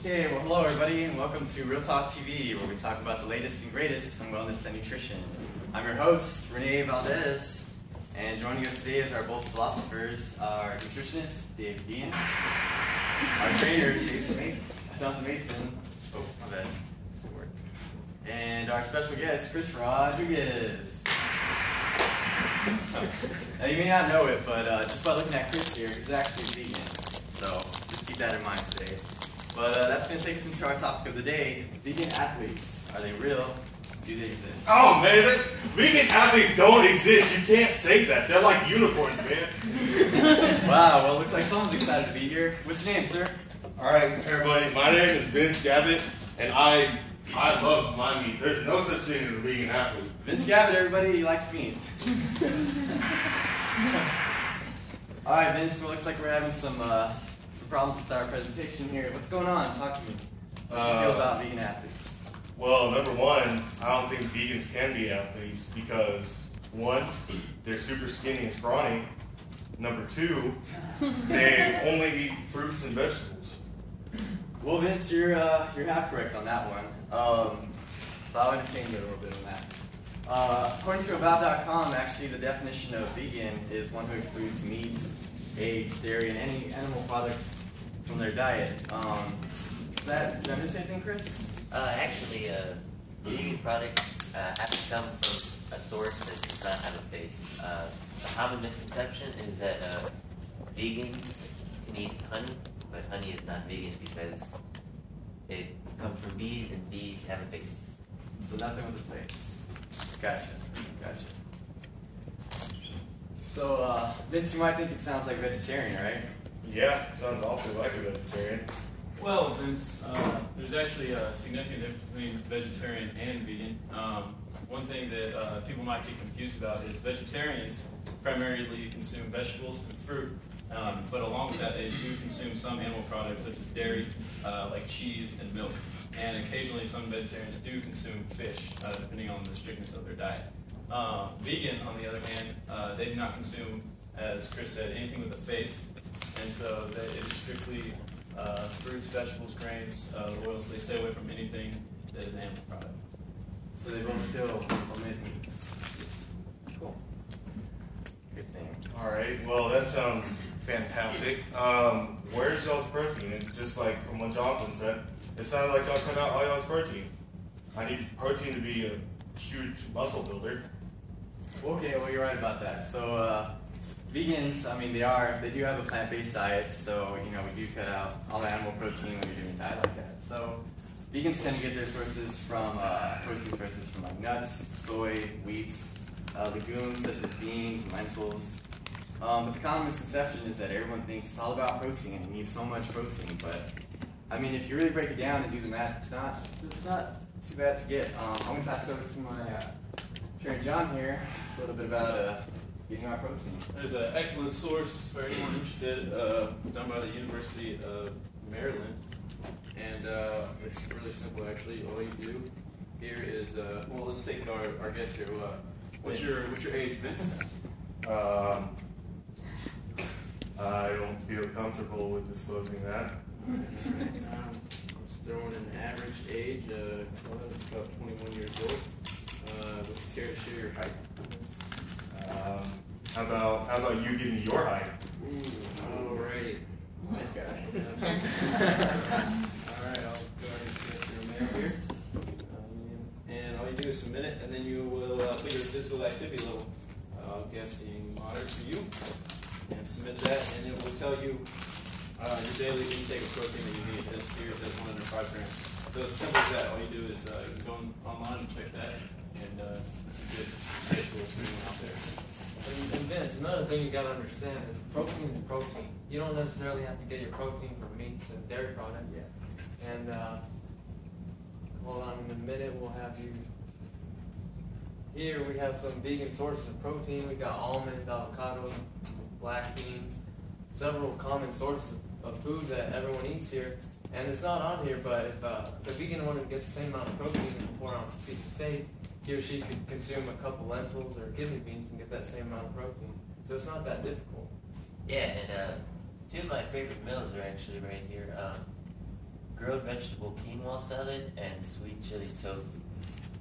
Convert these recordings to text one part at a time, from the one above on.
Okay, well hello everybody and welcome to Real Talk TV where we talk about the latest and greatest in wellness and nutrition. I'm your host, Renee Valdez, and joining us today is our both philosophers, our nutritionist, Dave Dean, our trainer, Jonathan Mason, oh my bad, that's the word, and our special guest, Chris Rodriguez. Now you may not know it, but just by looking at Chris here, he's actually vegan, so just keep that in mind today. But that's going to take us into our topic of the day, vegan athletes. Are they real? Do they exist? Oh man, vegan athletes don't exist. You can't say that. They're like unicorns, man. Wow, well, looks like someone's excited to be here. What's your name, sir? Alright, everybody, my name is Vince Gavitt, and I love my meat. There's no such thing as a vegan athlete. Vince Gavitt, everybody, he likes meat. Alright, Vince, well, looks like we're having some problems to start our presentation here. What's going on? Talk to me. What do you feel about vegan athletes? Well, number one, I don't think vegans can be athletes because, one, they're super skinny and scrawny. Number two, they only eat fruits and vegetables. Well, Vince, you're half correct on that one. So I'll entertain you a little bit on that. According to About.com, actually, the definition of vegan is one who excludes meats, eggs, dairy, and any animal products from their diet. Did I miss anything, Chris? Actually, vegan products have to come from a source that does not have a face. A common misconception is that vegans can eat honey, but honey is not vegan because it comes from bees, and bees have a face. So nothing with a face. Gotcha. So, Vince, you might think it sounds like vegetarian, right? Yeah, sounds awfully like a vegetarian. Well, Vince, there's actually a significant difference between vegetarian and vegan. One thing that people might get confused about is vegetarians primarily consume vegetables and fruit, but along with that they do consume some animal products such as dairy, like cheese and milk. And occasionally some vegetarians do consume fish, depending on the strictness of their diet. Vegan, on the other hand, they do not consume, as Chris said, anything with a face, and so it is strictly fruits, vegetables, grains, oils. They stay away from anything that is an animal product. So they both still omit meats. Yes. Cool. Good thing. Alright, well that sounds fantastic. Where's y'all's protein? And just like from what Jonathan said, it sounded like y'all cut out all y'all's protein. I need protein to be a huge muscle builder. Okay, well you're right about that. So vegans, I mean they do have a plant-based diet, so we do cut out all the animal protein when you're doing a diet like that. So vegans tend to get their sources from protein sources from like nuts, soy, wheats, legumes such as beans and lentils. But the common misconception is that everyone thinks it's all about protein and you need so much protein, but I mean if you really break it down and do the math, it's not too bad to get. I'm going to pass it over to my trainer John here, just a little bit about getting our protein. There's an excellent source for anyone interested, done by the University of Maryland, and it's really simple actually. All you do here is, well, let's take our guest here. What's your age, Vince? I don't feel comfortable with disclosing that. Let's throw in an average age, about 21 years old. Would you care to share your height? How about you give me your height? Alright. Nice guy. Alright, I'll go ahead and get your mail here. And all you do is submit it, and then you will put your physical activity level, guessing moderate for you, and submit that, and it will tell you your daily intake of protein that you need. This here says 105 grams. So it's simple as that. All you do is you can go online and check that, and it's a good visual screen out there. And Vince, another thing you gotta understand is protein is protein. You don't necessarily have to get your protein from meats and dairy products. Yeah. And hold on, in a minute we'll have you. Here we have some vegan sources of protein. We got almonds, avocado, black beans, several common sources of food that everyone eats here. And it's not on here, but if the vegan wanted to get the same amount of protein in a 4-ounce piece of steak, he or she could consume a couple lentils or kidney beans and get that same amount of protein. So it's not that difficult. Yeah, and two of my favorite meals are actually right here. grilled vegetable quinoa salad and sweet chili tofu.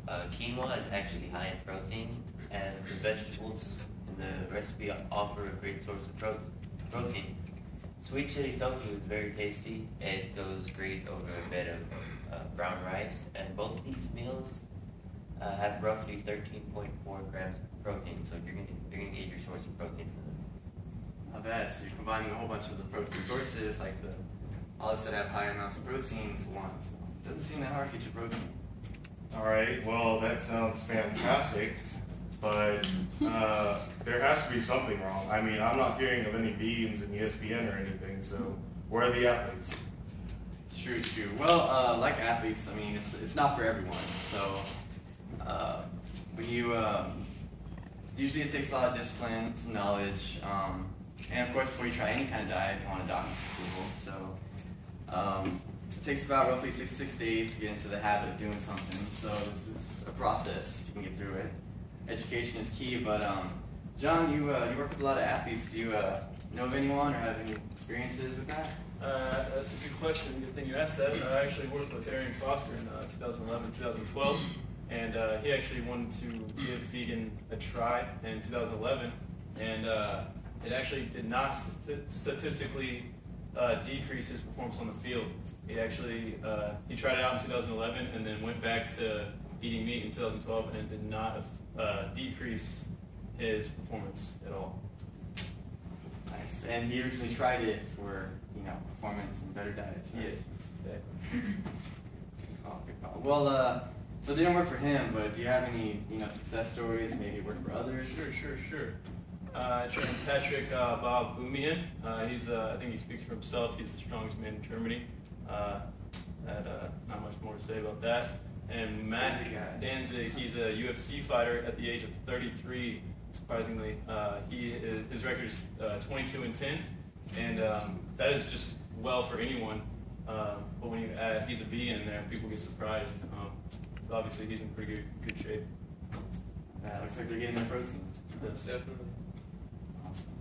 Quinoa is actually high in protein, and the vegetables in the recipe offer a great source of protein. Sweet chili tofu is very tasty. It goes great over a bed of brown rice, and both of these meals have roughly 13.4 grams of protein, so you're gonna get your source of protein from them. Not bad. So you're combining a whole bunch of the protein sources, like the all that have high amounts of protein into one. So it doesn't seem that hard to get your protein. All right, well, that sounds fantastic, but there has to be something wrong. I mean, I'm not hearing of any vegans in ESPN or anything, so where are the athletes? It's true, it's true. Well, like athletes, I mean, it's not for everyone. So when you usually it takes a lot of discipline, some knowledge, and of course, before you try any kind of diet, you want a doctor's approval. So it takes about roughly 6 days to get into the habit of doing something. So this is a process. You can get through it. Education is key, but John, you work with a lot of athletes. Do you know of anyone or have any experiences with that? That's a good question. Good thing you asked that. I actually worked with Arian Foster in 2011, 2012, and he actually wanted to give vegan a try in 2011, and it actually did not statistically decrease his performance on the field. He actually he tried it out in 2011 and then went back to eating meat in 2012, and it did not decrease his performance at all. Nice. And he originally tried it for performance and better diets. Right? Yes, exactly. Oh, good call. Well, so it didn't work for him, but do you have any success stories? Maybe it worked for others. Sure. I trained Patrick Bob Boumian. He's I think he speaks for himself. He's the strongest man in Germany. Not much more to say about that. And Matt Danzig, he's a UFC fighter at the age of 33. Surprisingly, his record is 22-10, and that is just well for anyone. But when you add he's a vegan in there, people get surprised. So obviously he's in pretty good shape. Looks like they're getting their protein. That's Definitely. Awesome.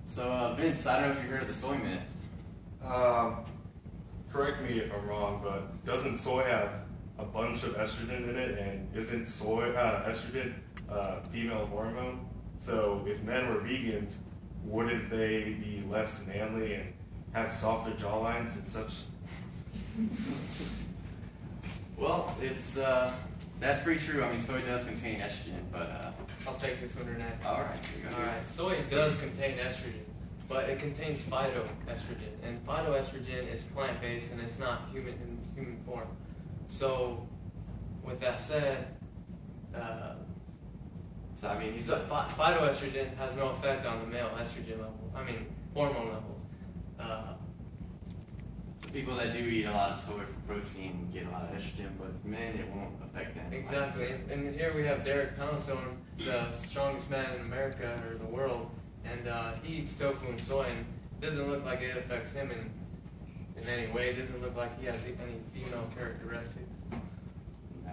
So Vince, I don't know if you heard of the soy myth. Correct me if I'm wrong, but doesn't soy have a bunch of estrogen in it, and isn't estrogen female hormone? So if men were vegans, wouldn't they be less manly and have softer jawlines and such? Well, that's pretty true. I mean, soy does contain estrogen, but I'll take this one, Renee. all right, here you go. Alright, soy does contain estrogen, but it contains phytoestrogen, and phytoestrogen is plant-based and it's not in human form. So, with that said, So I mean, he's phytoestrogen has no effect on the male estrogen level. I mean, hormone levels. so people that do eat a lot of soy for protein get a lot of estrogen, but men it won't affect them. Exactly. And here we have Derek Poundstone, the strongest man in America or the world, and he eats tofu and soy, and it doesn't look like it affects him in any way. It doesn't look like he has any female characteristics. No,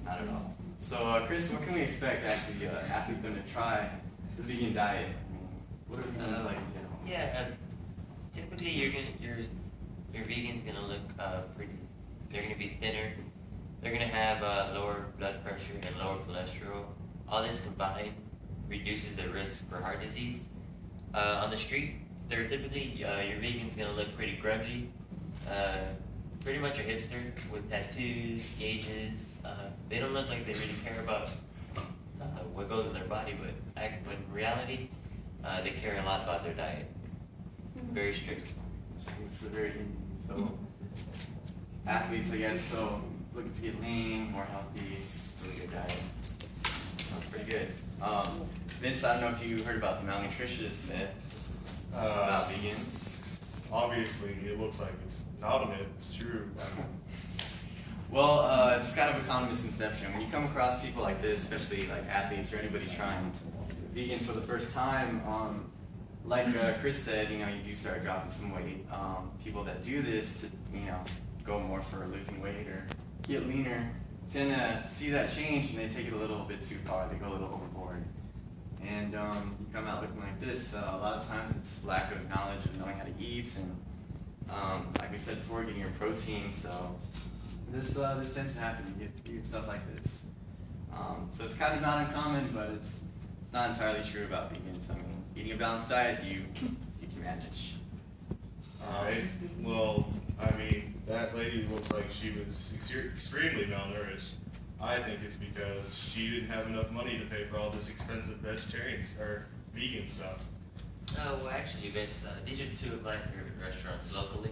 not at all. So Chris, what can we expect actually an athlete going to try the vegan diet? I mean, what are vegans like in general? Yeah, typically your vegan's gonna look pretty. They're gonna be thinner. They're gonna have lower blood pressure and lower cholesterol. All this combined reduces the risk for heart disease. On the street, stereotypically, your vegan's gonna look pretty grungy. Pretty much a hipster with tattoos, gauges. They don't look like they really care about what goes in their body, but in reality, they care a lot about their diet. Very strict. It's very Indian. So athletes, I guess, so looking to get lean, more healthy, really good diet. That's pretty good. Vince, I don't know if you heard about the malnutritionist myth about vegans. Obviously, it looks like it's not a myth, it's true. Well, it's kind of a common misconception. When you come across people like this, especially like athletes or anybody trying vegan for the first time, like Chris said, you do start dropping some weight. People that do this to, go more for losing weight or get leaner tend to see that change and they take it a little bit too far. They go a little overboard. And you come out looking like this. A lot of times it's lack of knowledge of knowing how to eat and like we said before, getting your protein. So this tends to happen. You get stuff like this. So it's kind of not uncommon, but it's not entirely true about vegans. I mean, eating a balanced diet, you can manage. Alright, well, I mean, that lady looks like she was extremely malnourished. I think it's because she didn't have enough money to pay for all this expensive vegetarian or vegan stuff. Well, actually, Vince, these are two of my favorite restaurants locally.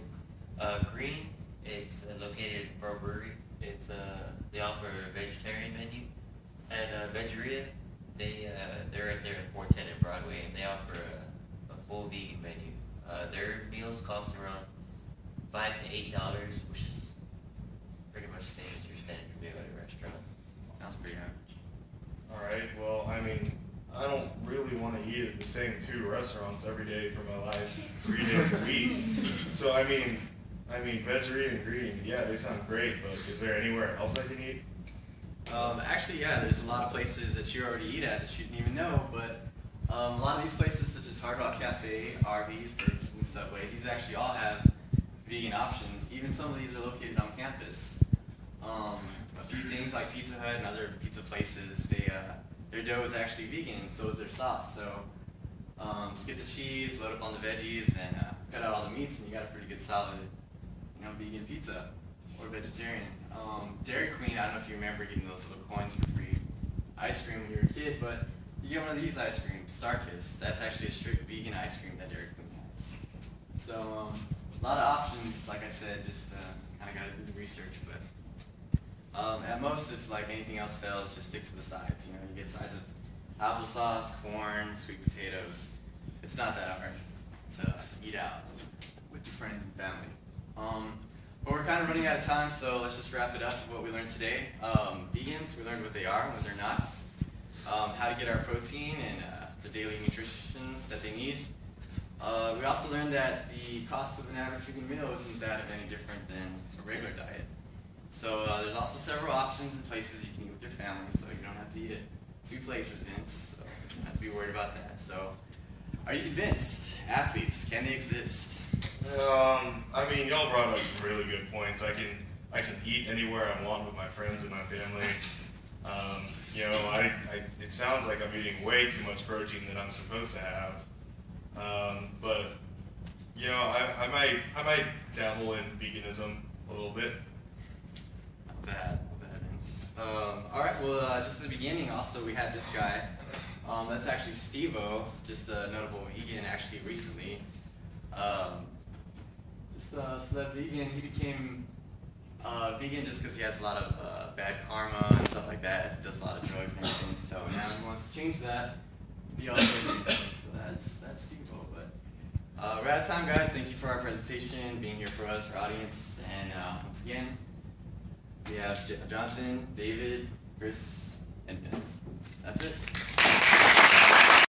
Green, it's located at Bro Brewery. They offer a vegetarian menu, and Veggeria, they're right there at 410 and Broadway, and they offer a full vegan menu. Their meals cost around $5 to $8, which is pretty much the same as your standard meal at a restaurant. Sounds pretty average. Alright, well, I mean, I don't really want to eat at the same 2 restaurants every day for my life, 3 days a week. So I mean, Veggeria and Green, yeah, they sound great, but is there anywhere else I can eat? Actually, yeah, there's a lot of places that you already eat at that you didn't even know, but a lot of these places, such as Hard Rock Cafe, Arby's, Burger King, Subway, these actually all have vegan options. Even some of these are located on campus. A few things like Pizza Hut and other pizza places, their dough is actually vegan, so is their sauce. So just get the cheese, load up on the veggies, and cut out all the meats, and you got a pretty good solid, vegan pizza or vegetarian. Dairy Queen, I don't know if you remember getting those little coins for free ice cream when you were a kid, but you get one of these ice creams, Starkist. That's actually a strict vegan ice cream that Dairy Queen has. So a lot of options, like I said, just kind of got to do the research. But at most, if like anything else fails, just stick to the sides. You get sides of applesauce, corn, sweet potatoes. It's not that hard to eat out with your friends and family. But we're kind of running out of time, so let's just wrap it up with what we learned today. Vegans, we learned what they are and what they're not. How to get our protein and the daily nutrition that they need. We also learned that the cost of an average vegan meal isn't that of any different than a regular diet. So there's also several options and places you can eat with your family, so you don't have to eat at 2 places, Vince. So you don't have to be worried about that. So, are you convinced? Athletes, can they exist? I mean, y'all brought up some really good points. I can eat anywhere I want with my friends and my family. It sounds like I'm eating way too much protein than I'm supposed to have. But I might dabble in veganism a little bit. Not bad, Vince. All right. Well, just in the beginning, also we had this guy. That's actually Steve-O, just a notable vegan actually recently. So that vegan, he became vegan just because he has a lot of bad karma and stuff like that. Does a lot of drugs and everything. So now he wants to change that. Be all vegan. So that's Steve-O. But we're out of time, guys. Thank you for our presentation, being here for us, our audience, and once again, we have Jonathan, David, Chris, and Vince. That's it.